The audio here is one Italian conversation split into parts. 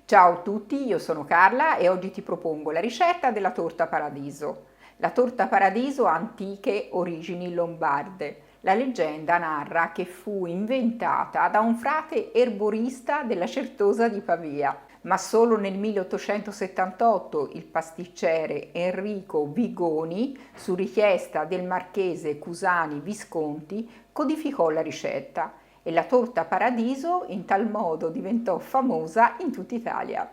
Ciao a tutti, io sono Carla e oggi ti propongo la ricetta della torta paradiso. La torta paradiso ha antiche origini lombarde. La leggenda narra che fu inventata da un frate erborista della Certosa di Pavia, ma solo nel 1878 il pasticcere Enrico Vigoni, su richiesta del marchese Cusani Visconti, codificò la ricetta e la torta paradiso in tal modo diventò famosa in tutta Italia.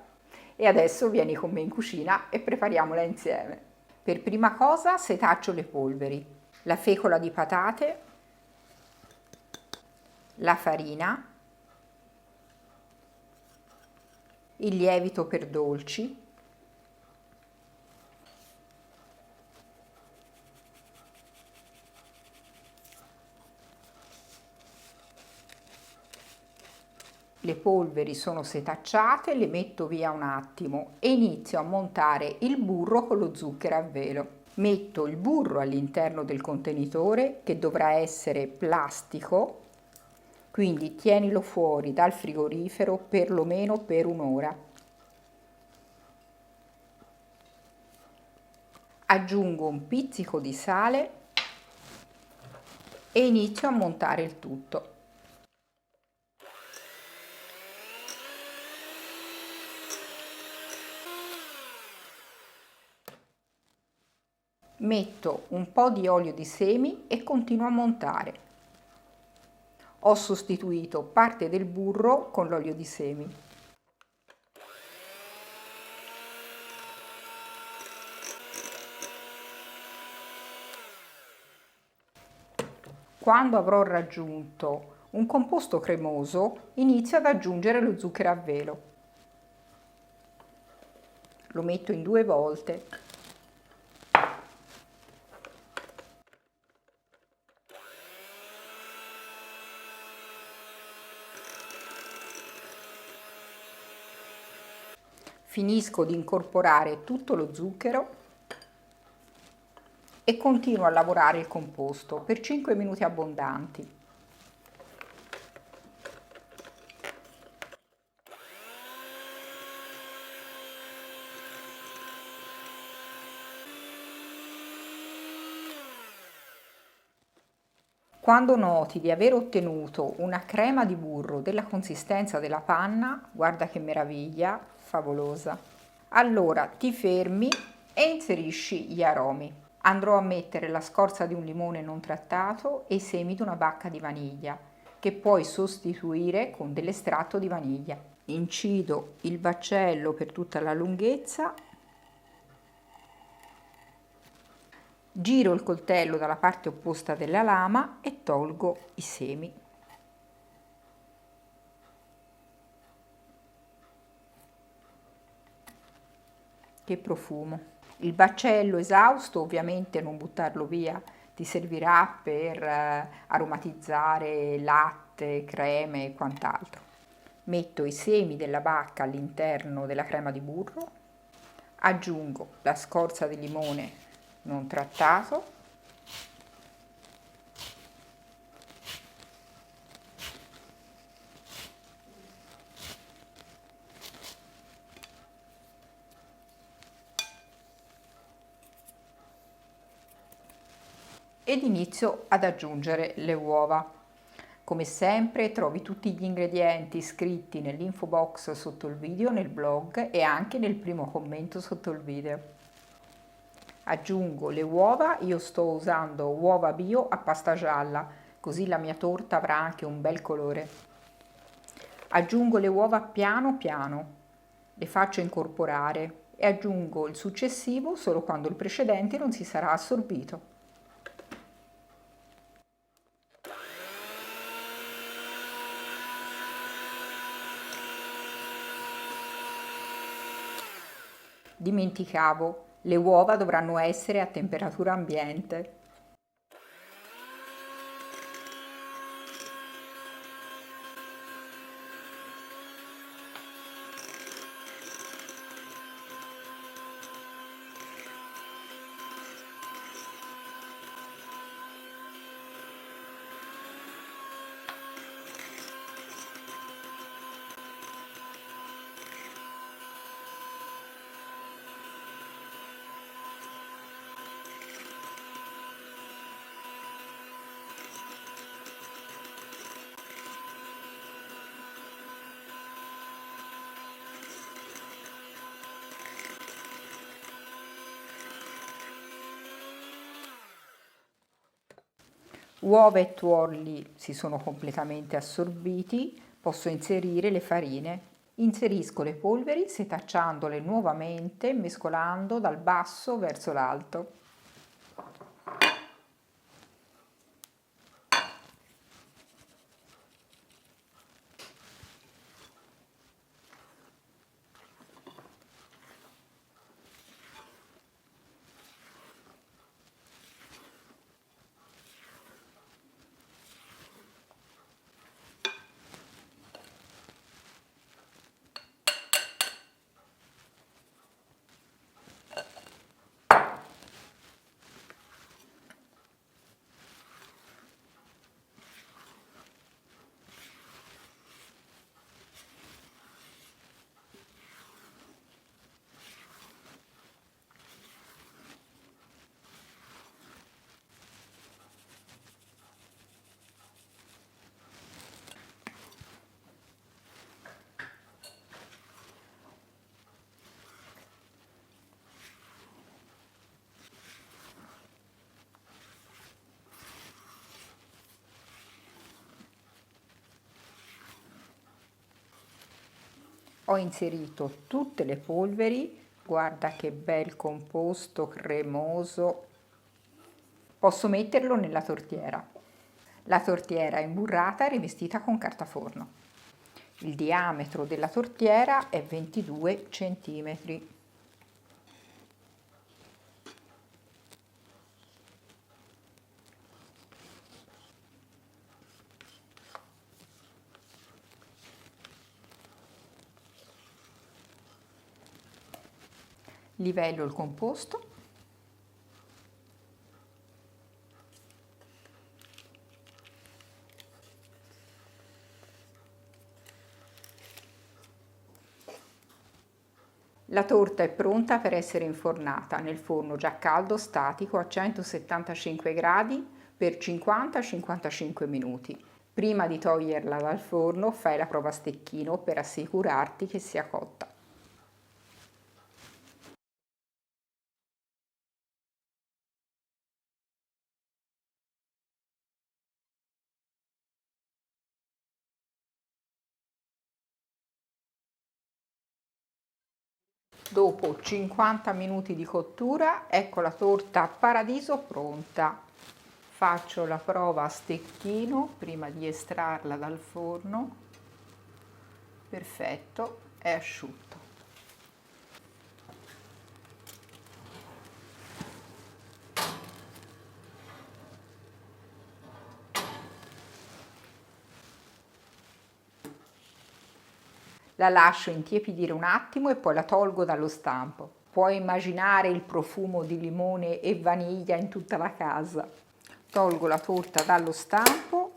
E adesso vieni con me in cucina e prepariamola insieme. Per prima cosa setaccio le polveri, la fecola di patate, la farina, il lievito per dolci, le polveri sono setacciate, le metto via un attimo e inizio a montare il burro con lo zucchero a velo. Metto il burro all'interno del contenitore che dovrà essere plastico, quindi tienilo fuori dal frigorifero perlomeno per un'ora. Aggiungo un pizzico di sale e inizio a montare il tutto. Metto un po' di olio di semi e continuo a montare. Ho sostituito parte del burro con l'olio di semi. Quando avrò raggiunto un composto cremoso, inizio ad aggiungere lo zucchero a velo. Lo metto in 2 volte. Finisco di incorporare tutto lo zucchero e continuo a lavorare il composto per 5 minuti abbondanti. Quando noti di aver ottenuto una crema di burro della consistenza della panna, guarda che meraviglia, favolosa, allora ti fermi e inserisci gli aromi. Andrò a mettere la scorza di un limone non trattato e i semi di una bacca di vaniglia, che puoi sostituire con dell'estratto di vaniglia. Incido il baccello per tutta la lunghezza. Giro il coltello dalla parte opposta della lama e tolgo i semi. Che profumo! Il baccello esausto ovviamente non buttarlo via, ti servirà per aromatizzare latte, creme e quant'altro. Metto i semi della bacca all'interno della crema di burro, aggiungo la scorza di limone non trattato, ed inizio ad aggiungere le uova. Come sempre trovi tutti gli ingredienti scritti nell'info box sotto il video, nel blog e anche nel primo commento sotto il video. Aggiungo le uova, io sto usando uova bio a pasta gialla, così la mia torta avrà anche un bel colore. Aggiungo le uova piano piano, le faccio incorporare e aggiungo il successivo solo quando il precedente non si sarà assorbito. Dimenticavo, le uova dovranno essere a temperatura ambiente. Uova e tuorli si sono completamente assorbiti, posso inserire le farine. Inserisco le polveri setacciandole nuovamente, mescolando dal basso verso l'alto. Ho inserito tutte le polveri, guarda che bel composto cremoso. Posso metterlo nella tortiera. La tortiera è imburrata e rivestita con carta forno. Il diametro della tortiera è 22 centimetri. Livello il composto. La torta è pronta per essere infornata nel forno già caldo statico a 175 gradi per 50-55 minuti. Prima di toglierla dal forno fai la prova a stecchino per assicurarti che sia cotta. Dopo 50 minuti di cottura, ecco la torta paradiso pronta. Faccio la prova a stecchino prima di estrarla dal forno. Perfetto, è asciutto. La lascio intiepidire un attimo e poi la tolgo dallo stampo. Puoi immaginare il profumo di limone e vaniglia in tutta la casa. Tolgo la torta dallo stampo.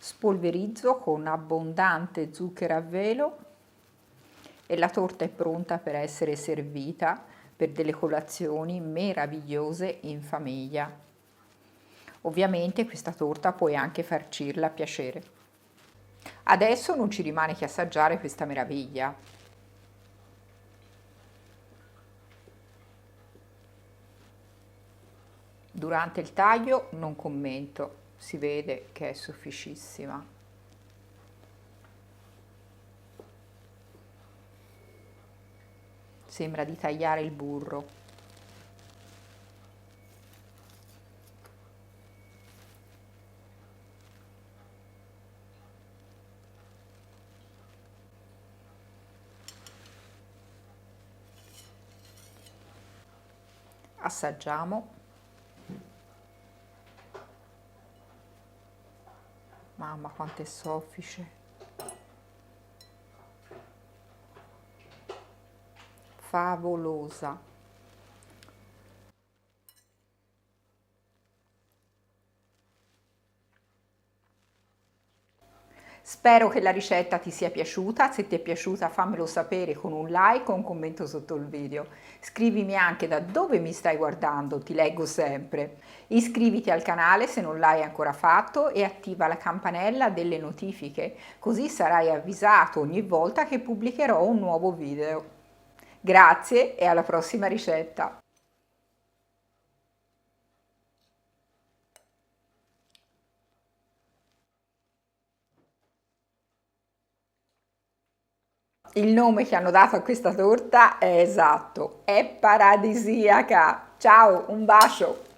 Spolverizzo con abbondante zucchero a velo e la torta è pronta per essere servita per delle colazioni meravigliose in famiglia. Ovviamente questa torta puoi anche farcirla a piacere. Adesso non ci rimane che assaggiare questa meraviglia. Durante il taglio non commento, si vede che è sofficissima. Sembra di tagliare il burro. Assaggiamo. Mamma quanto è soffice. favolosa. Spero che la ricetta ti sia piaciuta, se ti è piaciuta fammelo sapere con un like o un commento sotto il video. Scrivimi anche da dove mi stai guardando, ti leggo sempre. Iscriviti al canale se non l'hai ancora fatto e attiva la campanella delle notifiche, così sarai avvisato ogni volta che pubblicherò un nuovo video. Grazie e alla prossima ricetta! Il nome che hanno dato a questa torta è esatto, è paradisiaca. Ciao, un bacio!